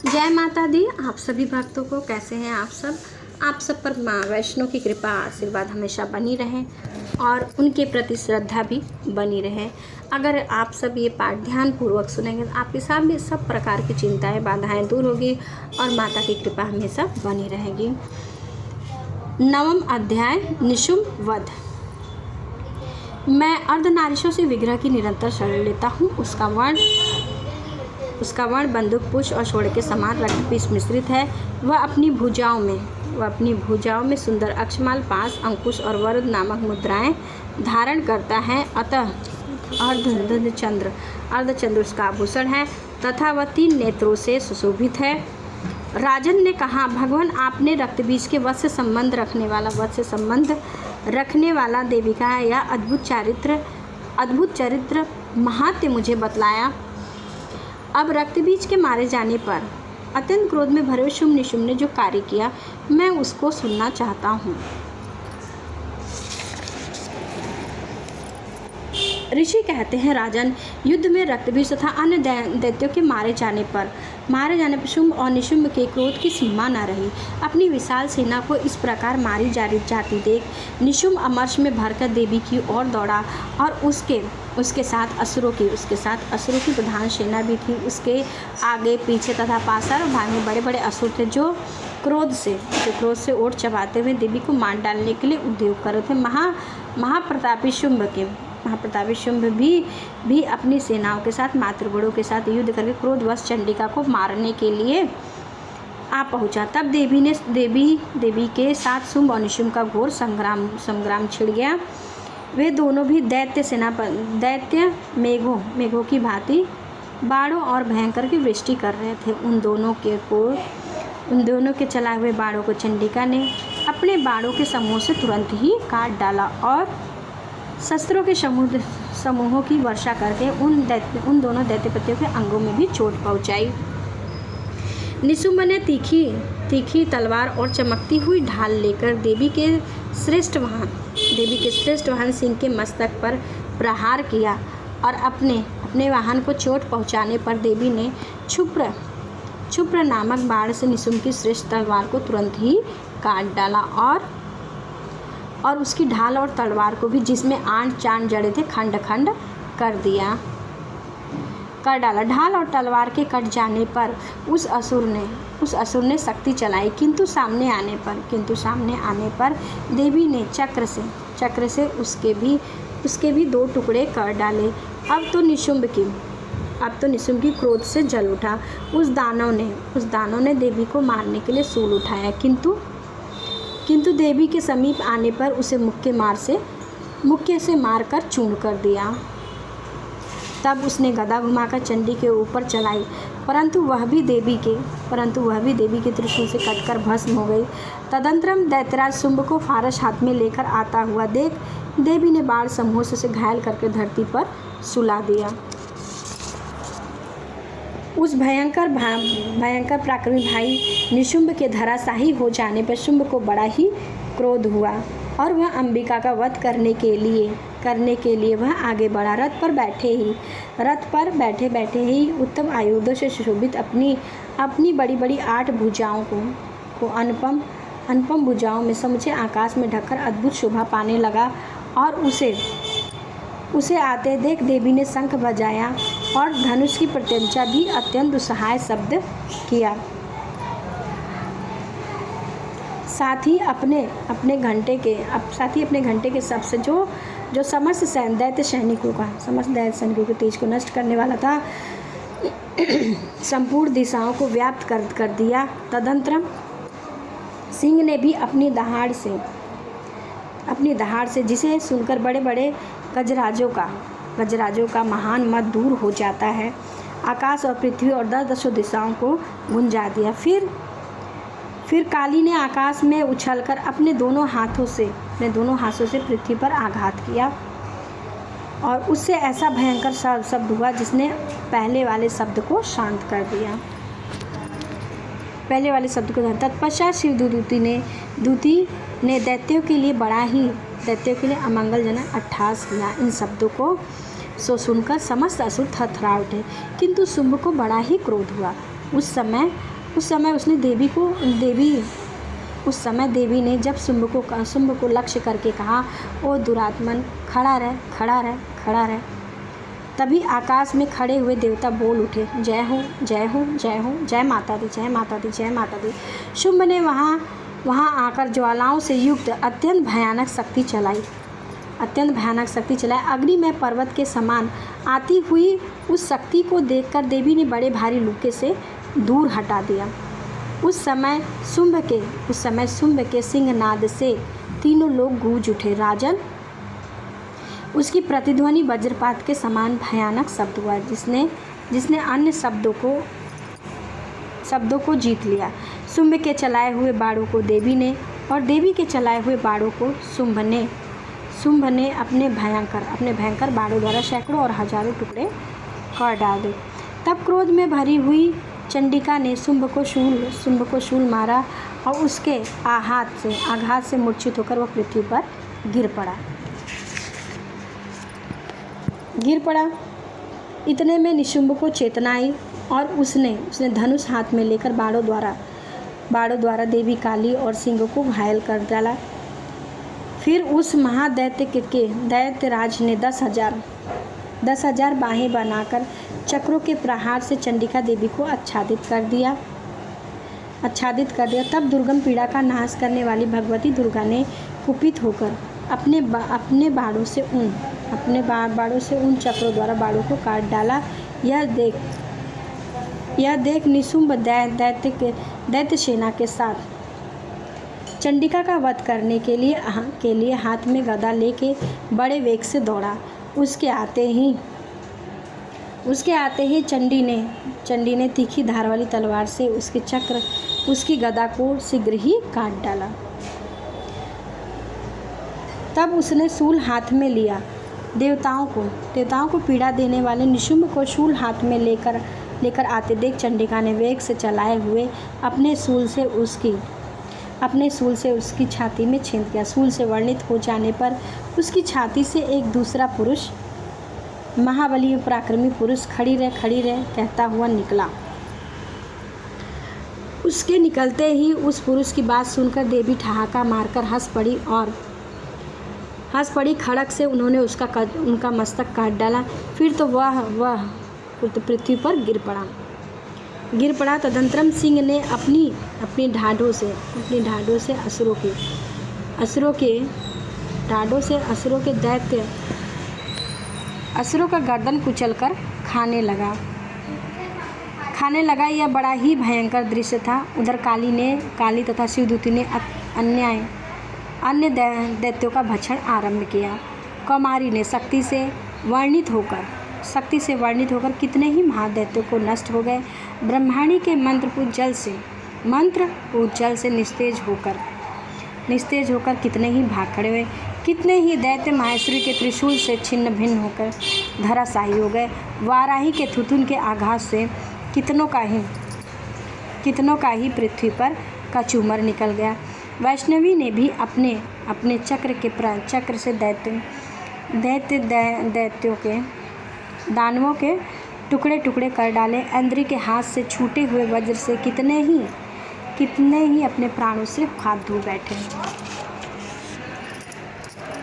जय माता दी। आप सभी भक्तों को कैसे हैं आप सब पर माँ वैष्णो की कृपा आशीर्वाद हमेशा बनी रहे और उनके प्रति श्रद्धा भी बनी रहे। अगर आप सब ये पाठ ध्यान पूर्वक सुनेंगे तो आपके सामने सब प्रकार की चिंताएं बाधाएं दूर होगी और माता की कृपा हमेशा बनी रहेगी। 9वां अध्याय निशुम्भ वध। मैं अर्धनारीशों से विग्रह की निरंतर शरण लेता हूँ। उसका वर्ण बंदूक पुष्प और स्वर्ण के समान रक्तपीस मिश्रित है। वह अपनी भुजाओं में सुंदर अक्षमाल, पास, अंकुश और वरद नामक मुद्राएं धारण करता है। अतः अर्धचंद्र उसका आभूषण है तथा वह 3 नेत्रों से सुशोभित है। राजन ने कहा, भगवान, आपने रक्तबीज के वध से संबंध रखने वाला देवी का यह अद्भुत चरित्र महात्म्य मुझे बतलाया। अब रक्तबीज के मारे जाने पर अत्यंत क्रोध में भरे शुम्भ निशुम्भ ने जो कार्य किया, मैं उसको सुनना चाहता हूँ। ऋषि कहते हैं, राजन, युद्ध में रक्तबीज तथा अन्य दैत्यों के मारे जाने पर शुम्भ और निशुम्भ के क्रोध की सीमा न रही। अपनी विशाल सेना को इस प्रकार मारी जाती देख निशुम्भ अमर्ष में भरकर देवी की ओर दौड़ा और उसके साथ असुरों की प्रधान सेना भी थी। उसके आगे पीछे तथा पासार भाग में बड़े बड़े असुर थे जो क्रोध से ओट चबाते हुए देवी को मार डालने के लिए उद्योग कर रहे थे। महाप्रतापी शुम्भ भी अपनी सेनाओं के साथ, मातृगणों के साथ युद्ध करके क्रोधवश चंडिका को मारने के लिए आ पहुंचा। तब देवी के साथ शुम्भ और निशुम्भ का घोर संग्राम छिड़ गया। वे दोनों भी दैत्य मेघों की भांति बाणों और भयंकर की वृष्टि कर रहे थे। उन दोनों के चलाए हुए बाणों को चंडिका ने अपने बाणों के समूह से तुरंत ही काट डाला और शस्त्रों के समूहों की वर्षा करके उन दोनों दैत्यपतियों के अंगों में भी चोट पहुंचाई। निशुम्भ ने तीखी तलवार और चमकती हुई ढाल लेकर देवी के श्रेष्ठ वाहन सिंह के मस्तक पर प्रहार किया और अपने वाहन को चोट पहुंचाने पर देवी ने क्षुप्र नामक बाण से निशुम्भ की श्रेष्ठ तलवार को तुरंत ही काट डाला और उसकी ढाल और तलवार को भी, जिसमें आंट चांट जड़े थे, खंड खंड कर डाला। ढाल और तलवार के कट जाने पर उस असुर ने शक्ति चलाई, किंतु सामने आने पर देवी ने चक्र से उसके भी 2 टुकड़े कर डाले। अब तो निशुम्भ की क्रोध से जल उठा। उस दानव ने देवी को मारने के लिए सूल उठाया, किंतु देवी के समीप आने पर उसे मुक्के से मारकर चूर्ण कर दिया। तब उसने गदा घुमाकर चंडी के ऊपर चलाई, परंतु वह भी देवी के त्रिशूल से कटकर भस्म हो गई। तदंतरम दैत्यराज शुम्भ को फारस हाथ में लेकर आता हुआ देख देवी ने बाण समूह से उसे घायल करके धरती पर सुला दिया। उस भयंकर पराक्रमी भाई निशुम्भ के धराशायी हो जाने पर शुम्भ को बड़ा ही क्रोध हुआ और वह अंबिका का वध करने के लिए वह आगे बढ़ा। रथ पर बैठे ही उत्तम आयुधों से सुशोभित अपनी बड़ी 8 भुजाओं को अनुपम भुजाओं में समूचे आकाश में ढककर अद्भुत शोभा पाने लगा और उसे आते देख देवी ने शंख बजाया और धनुष की प्रत्यंचा भी अत्यंत दुस्सहाय शब्द किया। साथ ही अपने घंटे के शब्द से जो समस्त दैत्य सैनिकों के तेज को नष्ट करने वाला था, संपूर्ण दिशाओं को व्याप्त कर दिया। तदंतरम सिंह ने भी अपनी दहाड़ से, जिसे सुनकर बड़े बड़े गजराजों का महान मत दूर हो जाता है, आकाश और पृथ्वी और 10 दिशाओं को गुंजा दिया। फिर काली ने आकाश में उछलकर अपने दोनों हाथों से पृथ्वी पर आघात किया और उससे ऐसा भयंकर शब्द हुआ जिसने पहले वाले शब्द को शांत कर दिया। तत्पश्चात शिवदूती ने दैत्यों के लिए अमंगलजनक अट्टहास किया। इन शब्दों को सुनकर समस्त असुर थरथरा उठे, किंतु शुम्भ को बड़ा ही क्रोध हुआ। उस समय देवी ने जब शुंभ को लक्ष्य करके कहा, ओ दुरात्मन, खड़ा रह, खड़ा रह, खड़ा रह। तभी आकाश में खड़े हुए देवता बोल उठे, जय हो, जय हो, जय हो, जय माता दी, जय माता दी, जय माता दी। शुंभ ने वहाँ आकर ज्वालाओं से युक्त अत्यंत भयानक शक्ति चलाई। अग्निमय पर्वत के समान आती हुई उस शक्ति को देखकर देवी ने बड़े भारी लूके से दूर हटा दिया। उस समय शुंभ के सिंहनाद से तीनों लोग गूंज उठे। राजन, उसकी प्रतिध्वनि वज्रपात के समान भयानक शब्द हुआ, जिसने अन्य शब्दों को जीत लिया। शुंभ के चलाए हुए बाणों को देवी ने, और देवी के चलाए हुए बाणों को शुंभ ने अपने भयंकर बाणों द्वारा सैकड़ों और हजारों टुकड़े कर डाले। तब क्रोध में भरी हुई चंडिका ने शुंभ को शूल मारा और उसके आघात से मूर्छित होकर वह पृथ्वी पर गिर पड़ा। इतने में निशुंभ को चेतना आई और उसने धनुष हाथ में लेकर बाणों द्वारा देवी काली और सिंह को घायल कर डाला। फिर उस दैत्यराज ने 10,000 बाहें बनाकर चक्रों के प्रहार से चंडिका देवी को आच्छादित कर दिया। तब दुर्गम पीड़ा का नाश करने वाली भगवती दुर्गा ने कुपित होकर अपने बाणों से उन चक्रों द्वारा बाणों को काट डाला। यह देख निशुंभ दैत्य सेना के साथ चंडिका का वध करने के लिए हाथ में गदा लेके बड़े वेग से दौड़ा। उसके आते ही चंडी ने तीखी धार वाली तलवार से उसकी गदा को शीघ्र ही काट डाला। तब उसने शूल हाथ में लिया। देवताओं को पीड़ा देने वाले निशुंभ को शूल हाथ में लेकर आते देख चंडिका ने वेग से चलाए हुए अपने शूल से उसकी छाती में छेद किया। शूल से वर्णित हो जाने पर उसकी छाती से एक दूसरा पुरुष, महाबली पराक्रमी पुरुष, खड़ी रह कहता हुआ निकला। उसके निकलते ही उस पुरुष की बात सुनकर देवी ठहाका मारकर हंस पड़ी। खड़क से उन्होंने उनका मस्तक काट डाला। फिर तो वह पृथ्वी पर गिर पड़ा। तदंतरम सिंह ने अपनी ढाढ़ों से असुरों का गर्दन कुचलकर खाने लगा। यह बड़ा ही भयंकर दृश्य था। उधर काली तथा शिवदूती ने अन्य दैत्यों का भक्षण आरंभ किया। कौमारी ने शक्ति से वर्णित होकर कितने ही महादैत्यों को नष्ट हो गए। ब्रह्माणी के मंत्रपूत जल से निस्तेज होकर कितने ही भाग खड़े हुए। कितने ही दैत्य माहेश्वरी के त्रिशूल से छिन्न भिन्न होकर धराशायी हो गए। वाराही के थुथुन के आघात से कितनों का ही पृथ्वी पर कचूमर निकल गया। वैष्णवी ने भी अपने चक्र से दैत्यों के दानवों के टुकड़े कर डाले। इंद्र के हाथ से छूटे हुए वज्र से कितने ही अपने प्राणों से हाथ धो बैठे।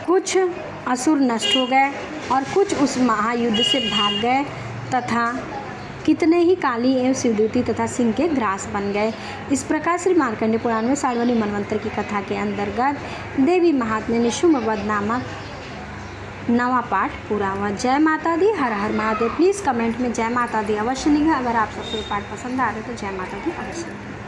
कुछ असुर नष्ट हो गए और कुछ उस महायुद्ध से भाग गए तथा कितने ही काली एवं शिवदूती तथा सिंह के ग्रास बन गए। इस प्रकार श्री मार्कंडेय पुराण में साढ़वनी मनवंतर की कथा के अंतर्गत देवी महात्म्य निशुंभ वध नामक 9वां पाठ पूरा हुआ। जय माता दी, हर हर महादेव। प्लीज़ कमेंट में जय माता दी अवश्य लिखें। अगर आप सबको ये पाठ पसंद आ रहे तो जय माता दी अवश्य लिखें।